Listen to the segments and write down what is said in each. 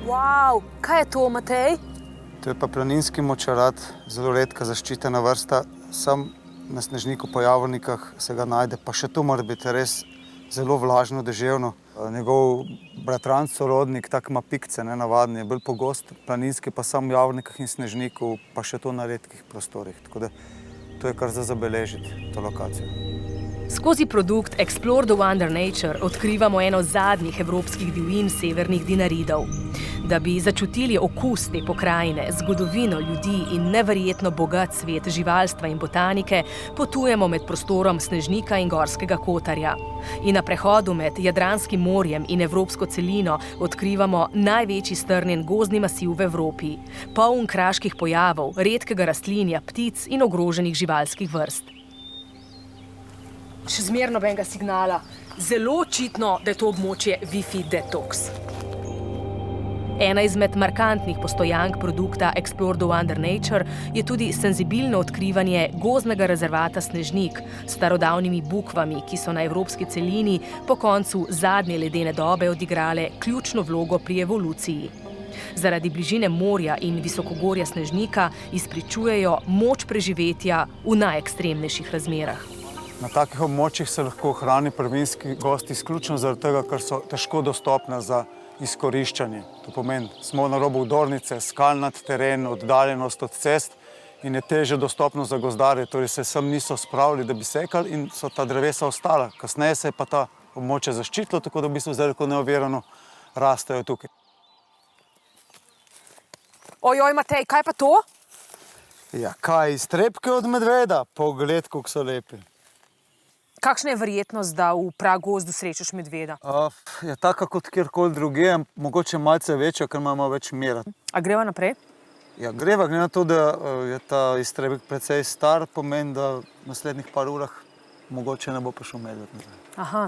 Wow, kaj je to, Matej? To je pa planinski močarat, zelo redka zaščitena vrsta. Sam na snežniku po Javornikah se ga najde, pa še tu mora biti res zelo vlažno, deževno. Njegov bratranec, sorodnik, tak ima pikce, nenavadni, je bolj pogost, planinski pa sam v Javornikah in snežniku, pa še to na redkih prostorih. Tako da to je kar za zabeležiti, to lokacijo. Skozi produkt Explore the Wonder Nature odkrivamo eno zadnjih evropskih divjin severnih Dinaridov. Da bi začutili okus te pokrajine, zgodovino ljudi in neverjetno bogat svet živalstva in botanike, potujemo med prostorom Snežnika in Gorskega Kotarja. In na prehodu med Jadranskim morjem in evropsko celino odkrivamo največji strnjen gozdni masiv v Evropi, poln kraških pojavov, redkega rastlinja, ptic in ogroženih živalskih vrst. Še zmeraj nobenega signala. Zelo očitno, da je to območje Wi-Fi detox. Ena izmed markantnih postojank produkta Explore the Wonder Nature je tudi senzibilno odkrivanje gozdnega rezervata Snežnik s starodavnimi bukvami, ki so na evropski celini po koncu zadnje ledene dobe odigrale ključno vlogo pri evoluciji. Zaradi bližine morja in visokogorja Snežnika izpričujejo moč preživetja v najekstremnejših razmerah. Na takih območjih se lahko hrani prvinski gost izključno zaradi tega, ker so težko dostopne za izkoriščanje. To pomeni, smo na robu vdornice, skalnat teren, oddaljenost od cest in je težje dostopno za gozdarje, torej se sem niso spravili, da bi sekali in so ta drevesa ostala. Kasneje se je pa ta območje zaščitilo, tako da v bistvu zdaj lahko neovirano rastejo tukaj. Ojoj, Matej, kaj pa to? Ja, kaj, iztrebke od medveda? Pogled, kako so lepi. Kakšna je verjetnost, da v pragozdu srečaš medveda? Je taka kot kjerkoli druge, mogoče malce večja, ker imamo več mera. A greva naprej? Ja, greva, glede na to, da je ta iztrebek precej star, pomeni, da v naslednjih par urah mogoče ne bo prišel medved nazaj. Aha,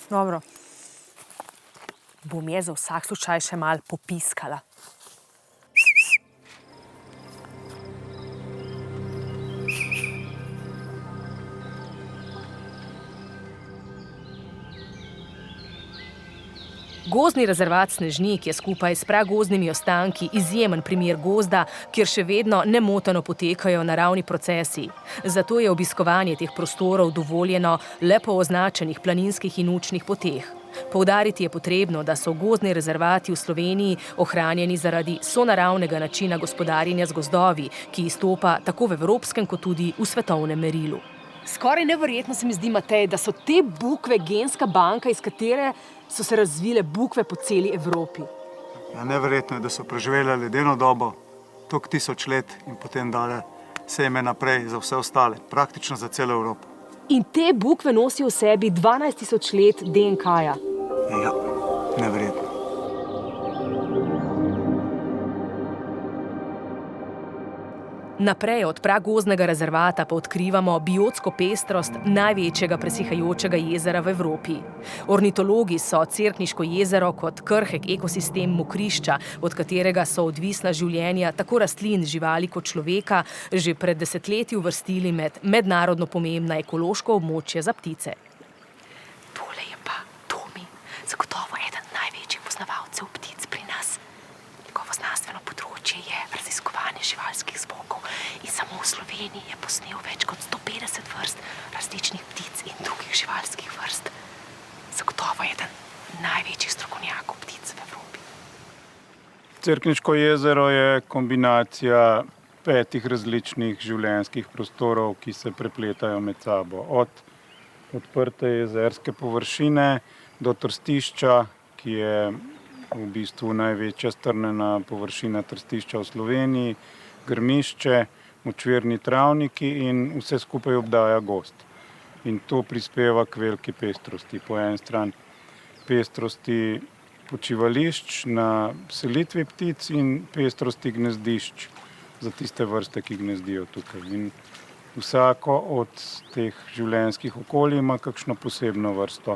dobro. Bom za vsak slučaj še malo popiskala. Gozdni rezervat Snežnik je skupaj s pragozdnimi ostanki izjemen primer gozda, kjer še vedno nemoteno potekajo naravni procesi. Zato je obiskovanje teh prostorov dovoljeno le po označenih planinskih in učnih poteh. Poudariti je potrebno, da so gozdni rezervati v Sloveniji ohranjeni zaradi sonaravnega načina gospodarjenja z gozdovi, ki izstopa tako v evropskem kot tudi v svetovnem merilu. Skoraj neverjetno se mi zdi, Matej, da so te bukve genska banka, iz katere so se razvile bukve po celi Evropi. Ja, neverjetno je, da so preživele ledeno dobo, toliko 1000 let in potem dale seme naprej za vse ostale, praktično za celo Evropo. In te bukve nosijo v sebi 12 000 let DNK-ja. Ja, neverjetno. Naprej od pragozdnega rezervata pa odkrivamo biotsko pestrost največjega presihajočega jezera v Evropi. Ornitologi so Cerkniško jezero kot krhek ekosistem mokrišča, od katerega so odvisna življenja tako rastlin, živali kot človeka, že pred desetletji uvrstili med mednarodno pomembna ekološko območje za ptice. Tole je pa Tomi, zagotovo eden največjih poznavalcev ptic pri nas. Njegovo znanstveno področje je raziskovanje živalskih zvokov in samo v Sloveniji je posnel več kot 150 vrst različnih ptic in drugih živalskih vrst. Zagotovo je eden največjih strokovnjakov ptic v Evropi. Cerkniško jezero je kombinacija 5 različnih življenjskih prostorov, ki se prepletajo med sabo. Od odprte jezerske površine do trstišča, ki je v bistvu največja strnjena površina trstišča v Sloveniji, grmišče, močvirni travniki in vse skupaj obdaja gozd. In to prispeva k veliki pestrosti. Po eni strani pestrosti počivališč na selitvi ptic in pestrosti gnezdišč za tiste vrste, ki gnezdijo tukaj. In vsako od teh življenjskih okolij ima kakšno posebno vrsto,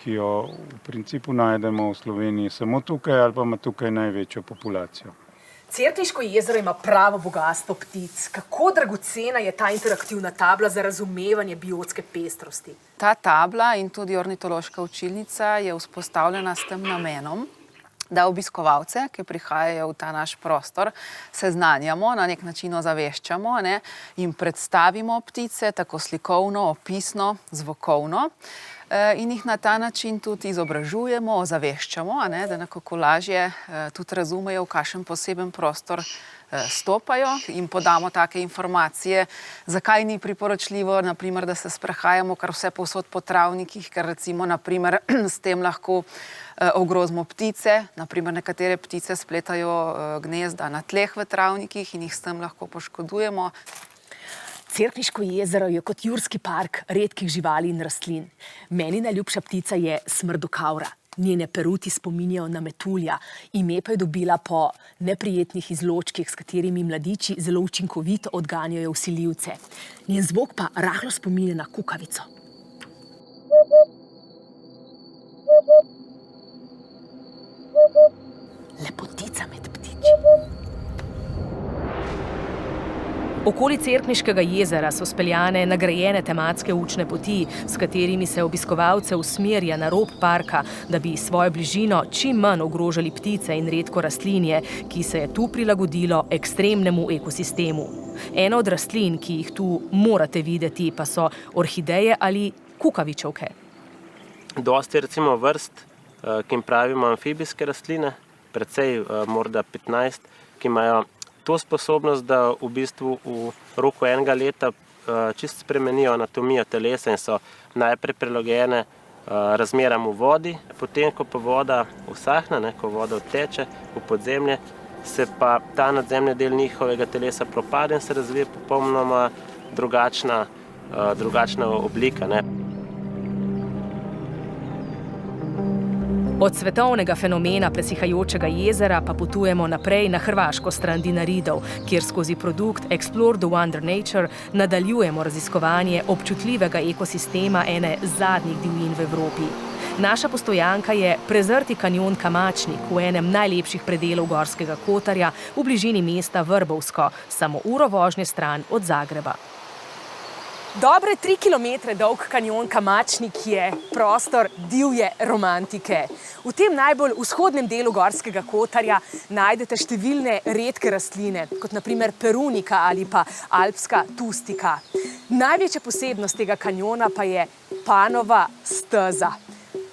ki jo v principu najdemo v Sloveniji samo tukaj ali pa ima tukaj največjo populacijo. Cerkniško jezero ima pravo bogastvo ptic. Kako dragocena je ta interaktivna tabla za razumevanje biotske pestrosti? Ta tabla in tudi ornitološka učilnica je vzpostavljena s tem namenom, da obiskovalce, ki prihajajo v ta naš prostor, seznanjamo, na nek način ozaveščamo, jim predstavimo ptice, tako slikovno, opisno, zvokovno, in jih na ta način tudi izobražujemo, ozaveščamo, da nekako lažje tudi razumejo, v kakšen poseben prostor stopajo, jim podamo take informacije, zakaj ni priporočljivo, naprimer, da se sprehajamo kar vse povsod po travnikih, ker recimo, naprimer, s tem lahko ogrozimo ptice, naprimer nekatere ptice spletajo gnezda na tleh v travnikih in jih s tem lahko poškodujemo. Cerkniško jezero je kot jurski park redkih živali in rastlin. Meni najljubša ptica je smrdokavra. Njene peruti spominjajo na metulja, ime pa je dobila po neprijetnih izločkih, s katerimi mladiči zelo učinkovito odganjajo vsiljivce. Njen zvok pa rahlo spominja na kukavico. Lepotica med ptiči. Okoli Cerkniškega jezera so speljane nagrajene tematske učne poti, s katerimi se obiskovalce usmerja na rob parka, da bi svojo bližino čim manj ogrožali ptice in redko rastlinje, ki se je tu prilagodilo ekstremnemu ekosistemu. Ena od rastlin, ki jih tu morate videti, pa so orhideje ali kukavičevke. Dosti recimo vrst, ki jim pravimo amfibijske rastline, precej morda 15, ki imajo to sposobnost, da v bistvu v roku enega leta čisto spremenijo anatomijo telesa in so najprej prilagojene razmeram v vodi, potem, ko pa voda usahne, ko voda odteče v podzemlje, se pa ta nadzemni del njihovega telesa propade in se razvije popolnoma drugačna oblika. Od svetovnega fenomena presihajočega jezera pa potujemo naprej na hrvaško stran Dinaridov, kjer skozi produkt Explore the Wonder Nature nadaljujemo raziskovanje občutljivega ekosistema ene zadnjih divjin v Evropi. Naša postojanka je prezrti kanjon Kamačnik v enem najlepših predelov Gorskega Kotarja v bližini mesta Vrbovsko, samo uro vožnje stran od Zagreba. Dobre 3 kilometre dolg kanjon Kamačnik je prostor divje romantike. V tem najbolj vzhodnem delu Gorskega Kotarja najdete številne redke rastline, kot na primer perunika ali pa alpska tustika. Največja posebnost tega kanjona pa je Panova steza.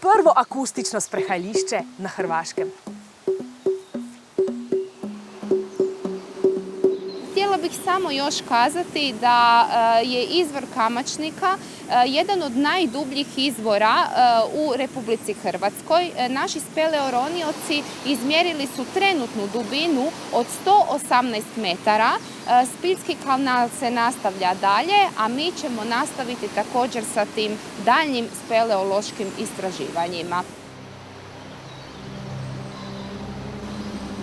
Prvo akustično sprehajališče na Hrvaškem. Htjela bih samo još kazati da je izvor Kamačnika jedan od najdubljih izvora u Republici Hrvatskoj. Naši speleoronioci izmjerili su trenutnu dubinu od 118 metara. Splitski kanal se nastavlja dalje, a mi ćemo nastaviti također sa tim daljnjim speleološkim istraživanjima.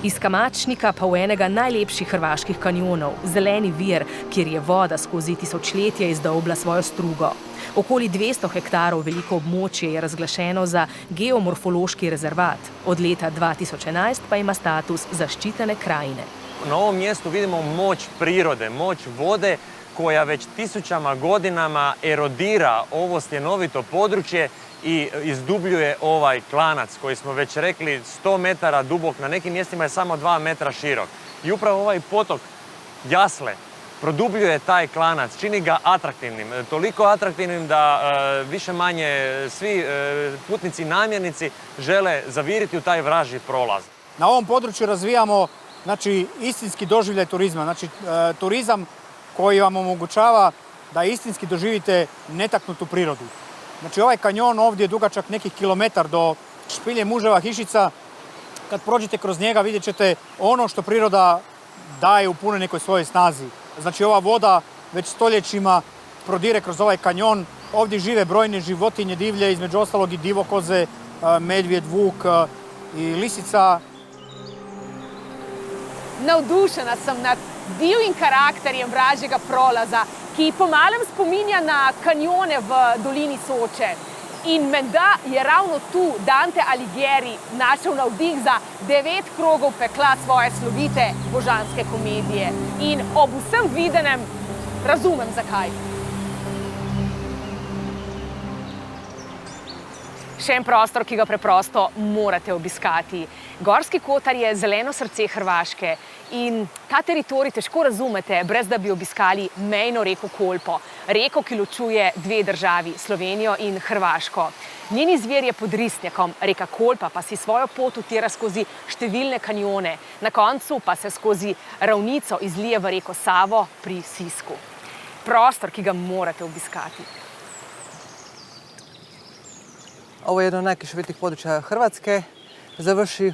Iz Kamačnika pa v enega najlepših hrvaških kanjonov, Zeleni vir, kjer je voda skozi tisočletja izdolbla svojo strugo. Okoli 200 hektarov veliko območje je razglašeno za geomorfološki rezervat. Od leta 2011 pa ima status zaščitene krajine. Na ovom mjestu vidimo moć prirode, moć vode koja već tisućama godinama erodira ovo sljenovito područje i izdubljuje ovaj klanac koji smo već rekli 100 metara dubok, na nekim mjestima je samo 2 metra širok. I upravo ovaj potok Jasle produbljuje taj klanac, čini ga atraktivnim, toliko atraktivnim da više manje svi putnici i namjernici žele zaviriti u taj vražji prolaz. Na ovom području razvijamo istinski doživljaj turizma, turizam koji vam omogućava da istinski doživite netaknutu prirodu. Ovaj kanjon ovdje je dugačak nekih kilometar do špilje Muževa Hišica. Kad prođete kroz njega vidjet ćete ono što priroda daje u punoj nekoj svojoj snazi. Ova voda već stoljećima prodire kroz ovaj kanjon. Ovdje žive brojne životinje divlje, između ostalog i divokoze, medvjed, vuk i lisica. Navdušena sam nad divjim karakterjem vražjega prolaza, ki po malem spominja na kanjone v dolini Soče. In menda je ravno tu Dante Alighieri našel navdih za 9 krogov pekla svoje slovite božanske komedije. In ob vsem videnem razumem zakaj. Še en prostor, ki ga preprosto morate obiskati. Gorski Kotar je zeleno srce Hrvaške in ta teritorij težko razumete, brez da bi obiskali mejno reko Kolpo, reko, ki ločuje dve državi, Slovenijo in Hrvaško. Njen izvir je pod Risnjakom, reka Kolpa pa si svojo pot utira skozi številne kanjone, na koncu pa se skozi ravnico izlije v reko Savo pri Sisku. Prostor, ki ga morate obiskati. Ovo je jedno od najkišovitijih područja Hrvatske, završi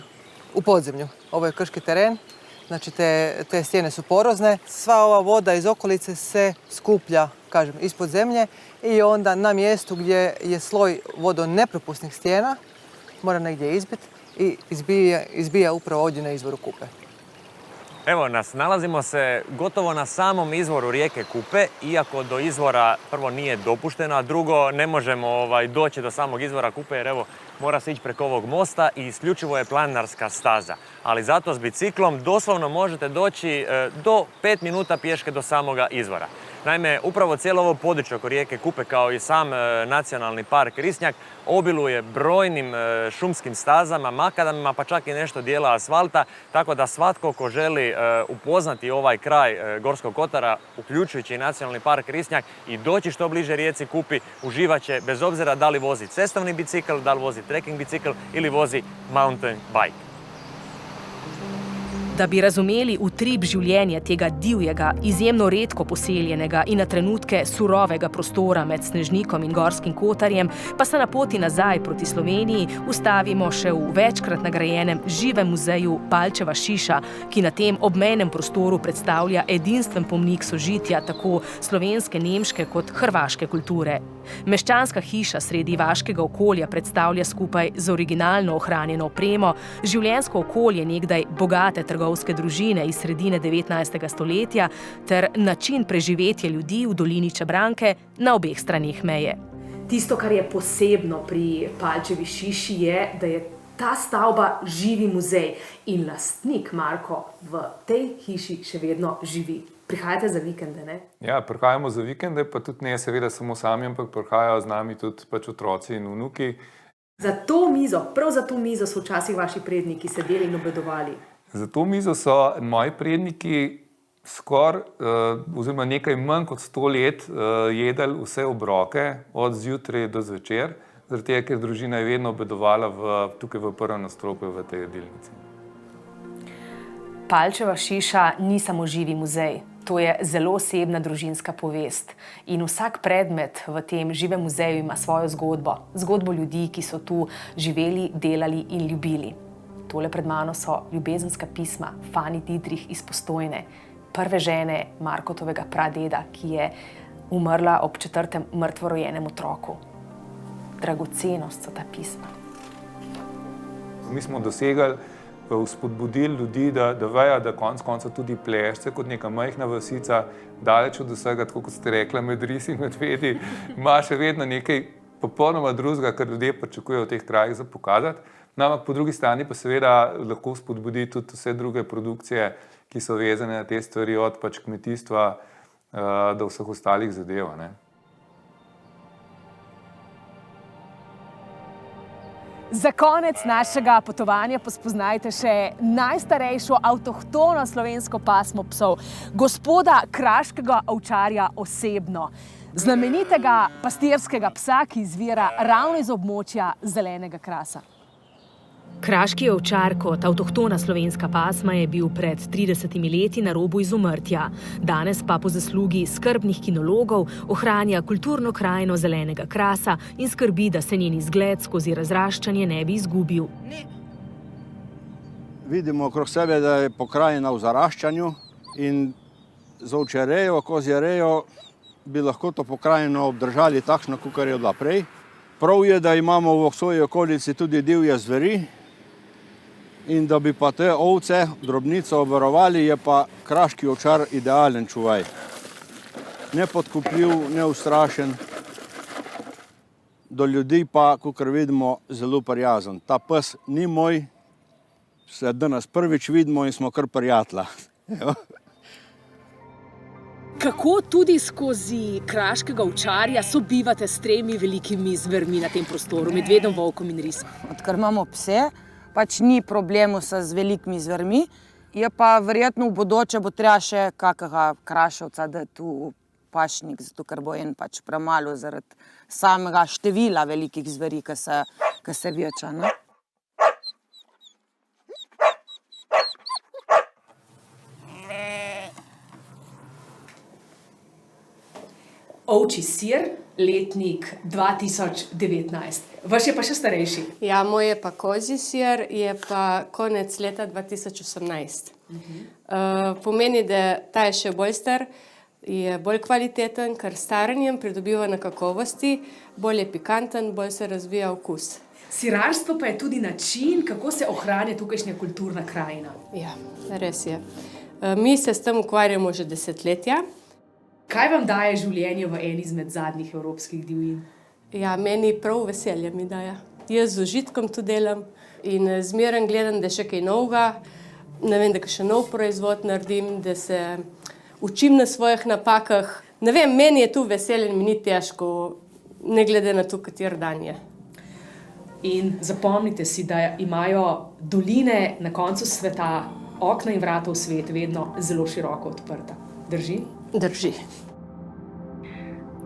u podzemlju. Ovo je krški teren, znači te stijene su porozne. Sva ova voda iz okolice se skuplja, kažem, ispod zemlje i onda na mjestu gdje je sloj vodonepropusnih stijena, mora negdje izbiti i izbija upravo ovdje na izvoru Kupe. Evo nas, nalazimo se gotovo na samom izvoru rijeke Kupe, iako do izvora prvo nije dopušteno, a drugo ne možemo doći do samog izvora Kupe jer evo mora se ići preko ovog mosta i isključivo je planinarska staza. Ali zato s biciklom doslovno možete doći do 5 minuta pješke do samoga izvora. Naime, upravo cijelo ovo područje oko rijeke Kupe kao i sam nacionalni park Risnjak obiluje brojnim šumskim stazama, makadamima, pa čak i nešto dijela asfalta, tako da svatko ko želi upoznati ovaj kraj Gorskog Kotara, uključujući i nacionalni park Risnjak i doći što bliže rijeci Kupi, uživaće bez obzira da li vozi cestovni bicikl, da li vozi trekking bicikl ili vozi mountain bike. Da bi razumeli utrip življenja tega divjega, izjemno redko poseljenega in na trenutke surovega prostora med Snežnikom in Gorskim Kotarjem, pa se na poti nazaj proti Sloveniji ustavimo še v večkrat nagrajenem živem muzeju Palčeva šiša, ki na tem obmejnem prostoru predstavlja edinstven pomnik sožitja tako slovenske, nemške kot hrvaške kulture. Meščanska hiša sredi vaškega okolja predstavlja skupaj z originalno ohranjeno opremo življenjsko okolje nekdaj bogate trgovske družine iz sredine 19. stoletja ter način preživetja ljudi v dolini Čabranke na obeh straneh meje. Tisto, kar je posebno pri Palčevi šiši, je, da je ta stavba živi muzej in lastnik Marko v tej hiši še vedno živi. Prihajate za vikende, ne? Ja, prihajamo za vikende, pa tudi ne seveda samo sami, ampak prihajajo z nami tudi otroci in vnuki. Za to mizo, prav za to mizo so včasih vaši predniki sedeli in obedovali. Za to mizo so moji predniki skoraj, oziroma nekaj manj kot 100 let jedli vse obroke od zjutraj do zvečer, zaradi tega, ker družina je vedno obedovala tukaj v prvem nadstropju v tej jedilnici. Palčeva šiša ni samo živi muzej. To je zelo osebna družinska povest. In vsak predmet v tem živem muzeju ima svojo zgodbo. Zgodbo ljudi, ki so tu živeli, delali in ljubili. Tole pred mano so ljubezenska pisma Fani Didrih iz Postojne, prve žene Markotovega pradeda, ki je umrla ob 4. mrtvorojenem otroku. Dragocenost so ta pisma. Mi smo dosegali, vzpodbudili ljudi, da vejo, da konec konca tudi Plešce kot neka majhna vasica, daleč od vsega, tako kot ste rekla, med risi in medvedi, ima še vedno nekaj popolnoma drugega, kar ljudje pričakujejo v teh krajih za pokazati. Ampak po drugi strani pa seveda lahko spodbudi tudi vse druge produkcije, ki so vezane na te stvari, od kmetijstva do vseh ostalih zadev, ne. Za konec našega potovanja pa spoznajte še najstarejšo avtohtono slovensko pasmo psov, gospoda kraškega ovčarja Osebno, znamenitega pastirskega psa, ki izvira ravno iz območja zelenega krasa. Kraški ovčar kot avtohtona slovenska pasma je bil pred 30 leti na robu izumrtja. Danes pa po zaslugi skrbnih kinologov ohranja kulturno krajino zelenega krasa in skrbi, da se njen izgled skozi razraščanje ne bi izgubil. Vidimo okrog sebe, da je pokrajina v zaraščanju in za ovčerejo, kozjerejo bi lahko to pokrajino obdržali takšno, kakor je bila prej. Prav je, da imamo v svoji okolici tudi divje zveri in da bi pa te ovce, drobnico obvarovali, je pa kraški ovčar idealen čuvaj. Nepodkupljiv, neustrašen, do ljudi pa, kakor vidimo, zelo prijazen. Ta pes ni moj, se danes prvič vidimo in smo kar prijatelja. Kako tudi skozi kraškega ovčarja sobivate s 3 velikimi zvermi na tem prostoru, medvedom, volkom in risom? Odkar imamo pse, pač ni problemu z velikimi zvermi, je pa verjetno v bodoče bo treba še kakega kraševca dati v pašnik, zato ker bo en pač premalo zaradi samega števila velikih zveri, ki se veča. Ne? Ovčji sir, letnik 2019. Vaš je pa še starejši. Ja, moj je pa kozji sir, je pa konec leta 2018. Pomeni, da ta je še bolj star, je bolj kvaliteten, ker staranjem pridobiva na kakovosti, bolj je pikanten, bolj se razvija okus. Sirarstvo pa je tudi način, kako se ohranja tukajšnja kulturna krajina. Ja, res je. Mi se s tem ukvarjamo že desetletja. Kaj vam daje življenje v eni izmed zadnjih evropskih divjin? Ja, meni prav veselje mi daje. Jaz z užitkom tu delam in zmeraj gledam, da je še kaj novega, ne vem, da še nov proizvod naredim, da se učim na svojih napakah. Ne vem, meni je tu veselje in mi ni težko, ne glede na to, kater dan je. In zapomnite si, da imajo doline na koncu sveta, okna in vrata v svet vedno zelo široko odprta. Drži? Drži.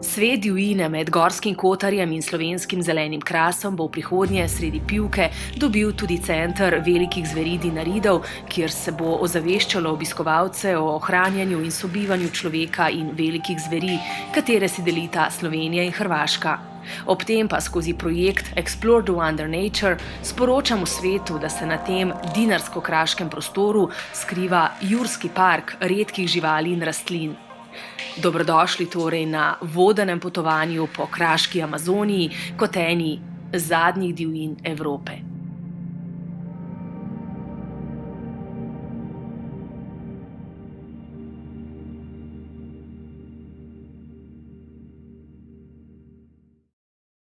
Svet divjine med Gorskim Kotarjem in Slovenskim zelenim krasom bo v prihodnje sredi Pivke dobil tudi center velikih zveri dinaridov, kjer se bo ozaveščalo obiskovalce o ohranjanju in sobivanju človeka in velikih zveri, katere si delita Slovenija in Hrvaška. Ob tem pa skozi projekt Explore the Wonder Nature sporočamo svetu, da se na tem dinarsko-kraškem prostoru skriva Jurski park redkih živali in rastlin. Dobrodošli torej na vodenem potovanju po kraški Amazoniji kot eni zadnjih divjin Evrope.